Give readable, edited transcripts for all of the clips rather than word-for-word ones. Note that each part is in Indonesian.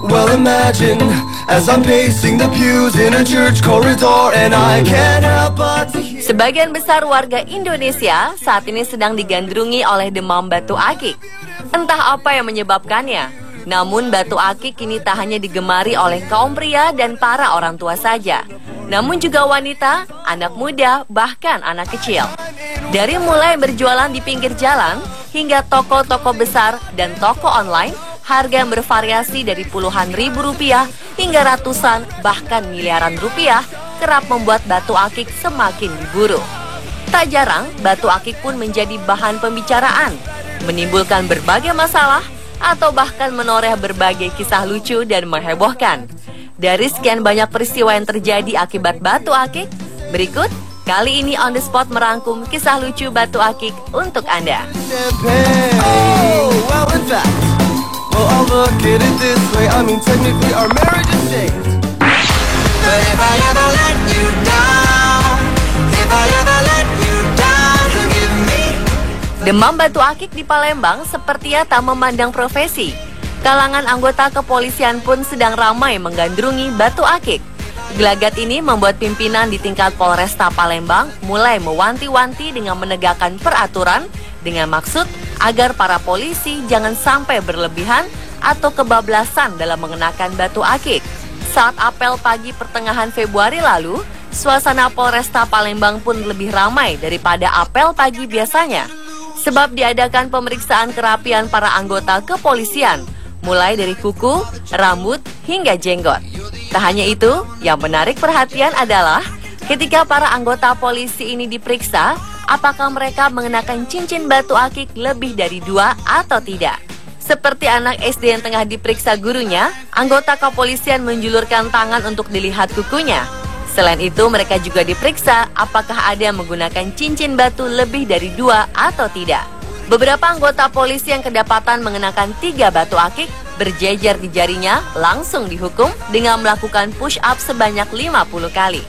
Well, imagine as I'm pacing the pews in a church corridor and I can't help but to hear. Sebagian besar warga Indonesia saat ini sedang digandrungi oleh demam batu akik. Entah apa yang menyebabkannya, namun batu akik kini tak hanya digemari oleh kaum pria dan para orang tua saja, namun juga wanita, anak muda, bahkan anak kecil. Dari mulai berjualan di pinggir jalan hingga toko-toko besar dan toko online, harga yang bervariasi dari puluhan ribu rupiah hingga ratusan bahkan miliaran rupiah kerap membuat batu akik semakin diburu. Tak jarang, batu akik pun menjadi bahan pembicaraan, menimbulkan berbagai masalah atau bahkan menoreh berbagai kisah lucu dan menghebohkan. Dari sekian banyak peristiwa yang terjadi akibat batu akik, berikut kali ini On The Spot merangkum kisah lucu batu akik untuk Anda. Oh, well, in fact, well, I'll look at it this way. I mean, technically our marriage is saved. But if I ever let you down, if I ever let you down, forgive me. Demam batu akik di Palembang sepertinya tak memandang profesi. Kalangan anggota kepolisian pun sedang ramai menggandrungi batu akik. Gelagat ini membuat pimpinan di tingkat Polresta Palembang mulai mewanti-wanti dengan menegakkan peraturan dengan maksud agar para polisi jangan sampai berlebihan atau kebablasan dalam mengenakan batu akik. Saat apel pagi pertengahan Februari lalu, suasana Polresta Palembang pun lebih ramai daripada apel pagi biasanya. Sebab diadakan pemeriksaan kerapian para anggota kepolisian, mulai dari kuku, rambut, hingga jenggot. Tak hanya itu, yang menarik perhatian adalah ketika para anggota polisi ini diperiksa, apakah mereka mengenakan cincin batu akik lebih dari 2 atau tidak. Seperti anak SD yang tengah diperiksa gurunya, anggota kepolisian menjulurkan tangan untuk dilihat kukunya. Selain itu, mereka juga diperiksa apakah ada yang menggunakan cincin batu lebih dari 2 atau tidak. Beberapa anggota polisi yang kedapatan mengenakan 3 batu akik berjejer di jarinya langsung dihukum dengan melakukan push up sebanyak 50 kali.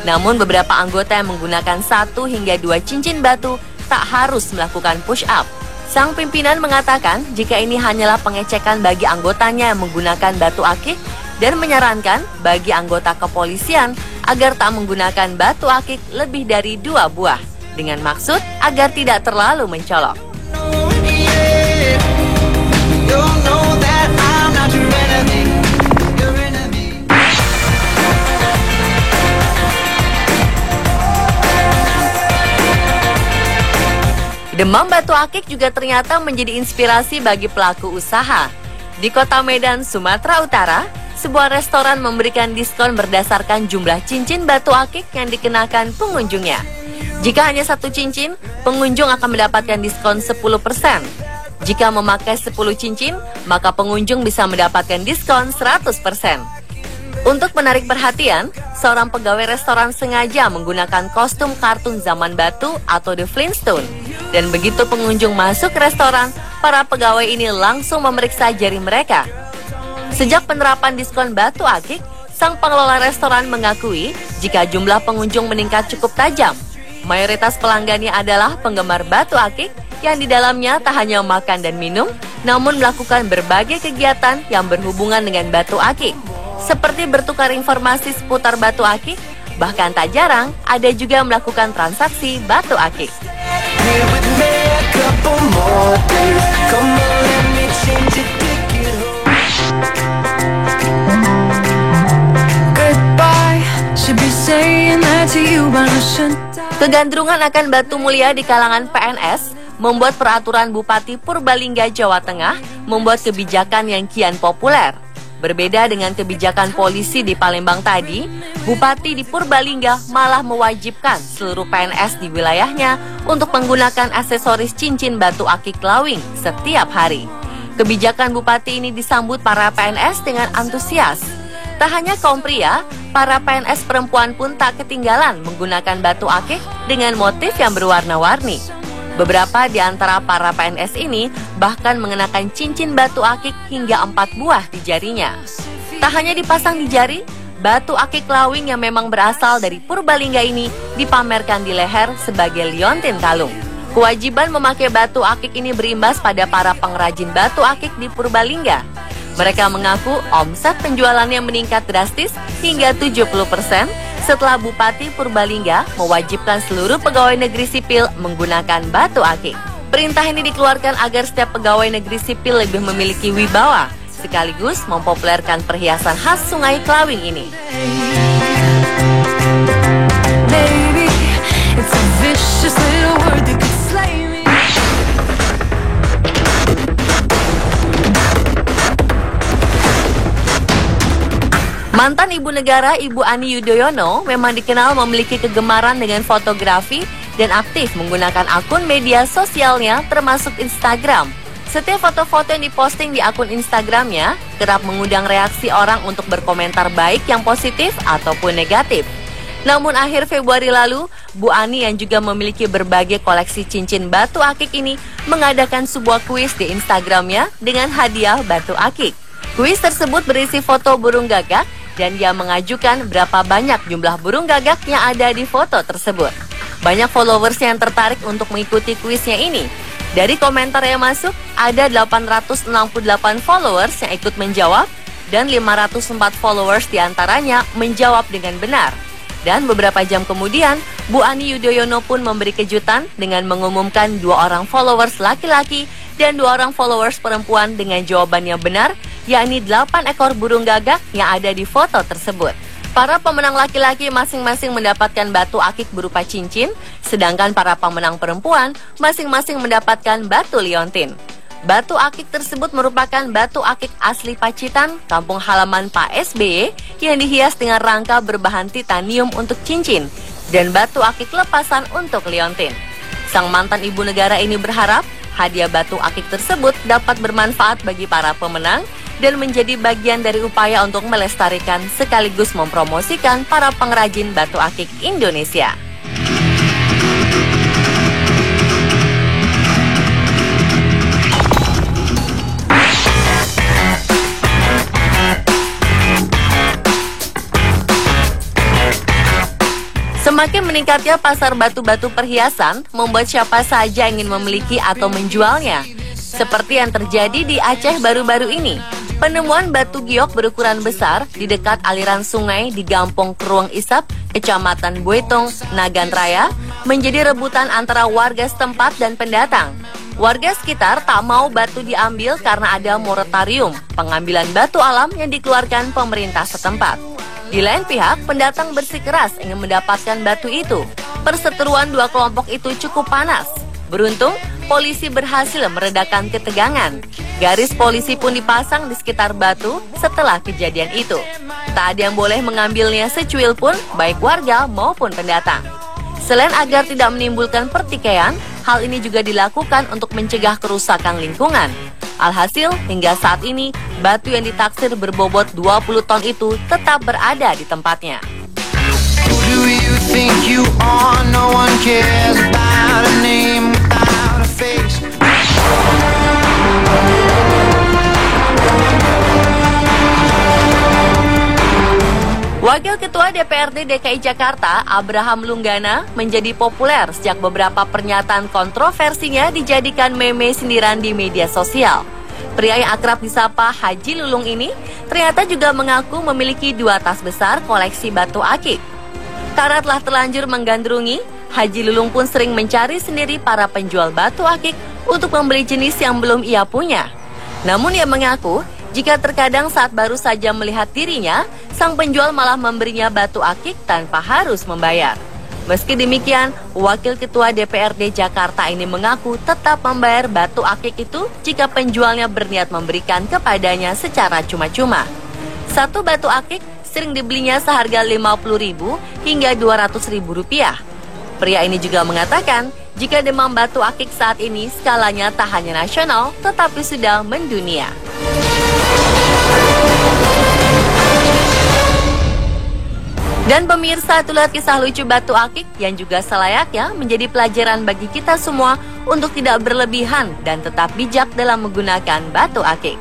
Namun beberapa anggota yang menggunakan 1 hingga 2 cincin batu tak harus melakukan push up. Sang pimpinan mengatakan jika ini hanyalah pengecekan bagi anggotanya yang menggunakan batu akik dan menyarankan bagi anggota kepolisian agar tak menggunakan batu akik lebih dari 2 buah dengan maksud agar tidak terlalu mencolok. Demam batu akik juga ternyata menjadi inspirasi bagi pelaku usaha. Di kota Medan, Sumatera Utara, sebuah restoran memberikan diskon berdasarkan jumlah cincin batu akik yang dikenakan pengunjungnya. Jika hanya 1 cincin, pengunjung akan mendapatkan diskon 10%. Jika memakai 10 cincin, maka pengunjung bisa mendapatkan diskon 100%. Untuk menarik perhatian, seorang pegawai restoran sengaja menggunakan kostum kartun zaman batu atau The Flintstone. Dan begitu pengunjung masuk ke restoran, para pegawai ini langsung memeriksa jari mereka. Sejak penerapan diskon batu akik, sang pengelola restoran mengakui jika jumlah pengunjung meningkat cukup tajam. Mayoritas pelanggannya adalah penggemar batu akik yang di dalamnya tak hanya makan dan minum, namun melakukan berbagai kegiatan yang berhubungan dengan batu akik. Seperti bertukar informasi seputar batu akik, bahkan tak jarang ada juga yang melakukan transaksi batu akik. Kegandrungan akan batu mulia di kalangan PNS membuat peraturan Bupati Purbalingga, Jawa Tengah membuat kebijakan yang kian populer. Berbeda dengan kebijakan polisi di Palembang tadi, Bupati di Purbalingga malah mewajibkan seluruh PNS di wilayahnya untuk menggunakan aksesoris cincin batu akik lawing setiap hari. Kebijakan Bupati ini disambut para PNS dengan antusias. Tak hanya kaum pria, para PNS perempuan pun tak ketinggalan menggunakan batu akik dengan motif yang berwarna-warni. Beberapa di antara para PNS ini bahkan mengenakan cincin batu akik hingga 4 buah di jarinya. Tak hanya dipasang di jari, batu akik lawing yang memang berasal dari Purbalingga ini dipamerkan di leher sebagai liontin kalung. Kewajiban memakai batu akik ini berimbas pada para pengrajin batu akik di Purbalingga. Mereka mengaku omset penjualannya meningkat drastis hingga 70% setelah Bupati Purbalingga mewajibkan seluruh pegawai negeri sipil menggunakan batu akik. Perintah ini dikeluarkan agar setiap pegawai negeri sipil lebih memiliki wibawa, sekaligus mempopulerkan perhiasan khas Sungai Klawing ini. Baby, it's a vicious little word that could slay me. Mantan Ibu Negara Ibu Ani Yudhoyono memang dikenal memiliki kegemaran dengan fotografi dan aktif menggunakan akun media sosialnya termasuk Instagram. Setiap foto-foto yang diposting di akun Instagramnya kerap mengundang reaksi orang untuk berkomentar baik yang positif ataupun negatif. Namun akhir Februari lalu, Bu Ani yang juga memiliki berbagai koleksi cincin batu akik ini mengadakan sebuah kuis di Instagramnya dengan hadiah batu akik. Kuis tersebut berisi foto burung gagak dan dia mengajukan berapa banyak jumlah burung gagak yang ada di foto tersebut. Banyak followers yang tertarik untuk mengikuti kuisnya ini. Dari komentar yang masuk, ada 868 followers yang ikut menjawab dan 504 followers diantaranya menjawab dengan benar. Dan beberapa jam kemudian, Bu Ani Yudhoyono pun memberi kejutan dengan mengumumkan 2 orang followers laki-laki dan 2 orang followers perempuan dengan jawaban yang benar, yakni 8 ekor burung gagak yang ada di foto tersebut. Para pemenang laki-laki masing-masing mendapatkan batu akik berupa cincin, sedangkan para pemenang perempuan masing-masing mendapatkan batu liontin. Batu akik tersebut merupakan batu akik asli Pacitan, kampung halaman Pak SBY, yang dihias dengan rangka berbahan titanium untuk cincin dan batu akik lepasan untuk liontin. Sang mantan ibu negara ini berharap hadiah batu akik tersebut dapat bermanfaat bagi para pemenang dan menjadi bagian dari upaya untuk melestarikan sekaligus mempromosikan para pengrajin batu akik Indonesia. Semakin meningkatnya pasar batu-batu perhiasan membuat siapa saja ingin memiliki atau menjualnya. Seperti yang terjadi di Aceh baru-baru ini. Penemuan batu giok berukuran besar di dekat aliran sungai di Gampong Krueng Isap, Kecamatan Buetong, Nagan Raya, menjadi rebutan antara warga setempat dan pendatang. Warga sekitar tak mau batu diambil karena ada moratorium pengambilan batu alam yang dikeluarkan pemerintah setempat. Di lain pihak, pendatang bersikeras ingin mendapatkan batu itu. Perseteruan dua kelompok itu cukup panas. Beruntung, polisi berhasil meredakan ketegangan. Garis polisi pun dipasang di sekitar batu setelah kejadian itu. Tak ada yang boleh mengambilnya secuil pun, baik warga maupun pendatang. Selain agar tidak menimbulkan pertikaian, hal ini juga dilakukan untuk mencegah kerusakan lingkungan. Alhasil, hingga saat ini, batu yang ditaksir berbobot 20 ton itu tetap berada di tempatnya. Who do you think you are? No one cares about a name without a face. Wakil Ketua DPRD DKI Jakarta, Abraham Lunggana, menjadi populer sejak beberapa pernyataan kontroversinya dijadikan meme sindiran di media sosial. Pria yang akrab disapa Haji Lulung ini ternyata juga mengaku memiliki 2 tas besar koleksi batu akik. Karena telah terlanjur menggandrungi, Haji Lulung pun sering mencari sendiri para penjual batu akik untuk membeli jenis yang belum ia punya. Namun ia mengaku, jika terkadang saat baru saja melihat dirinya, sang penjual malah memberinya batu akik tanpa harus membayar. Meski demikian, Wakil Ketua DPRD Jakarta ini mengaku tetap membayar batu akik itu jika penjualnya berniat memberikan kepadanya secara cuma-cuma. Satu batu akik sering dibelinya seharga Rp50.000 hingga Rp200.000. Pria ini juga mengatakan, jika demam batu akik saat ini skalanya tak hanya nasional, tetapi sudah mendunia. Dan pemirsa, itulah kisah lucu batu akik yang juga selayaknya menjadi pelajaran bagi kita semua untuk tidak berlebihan dan tetap bijak dalam menggunakan batu akik.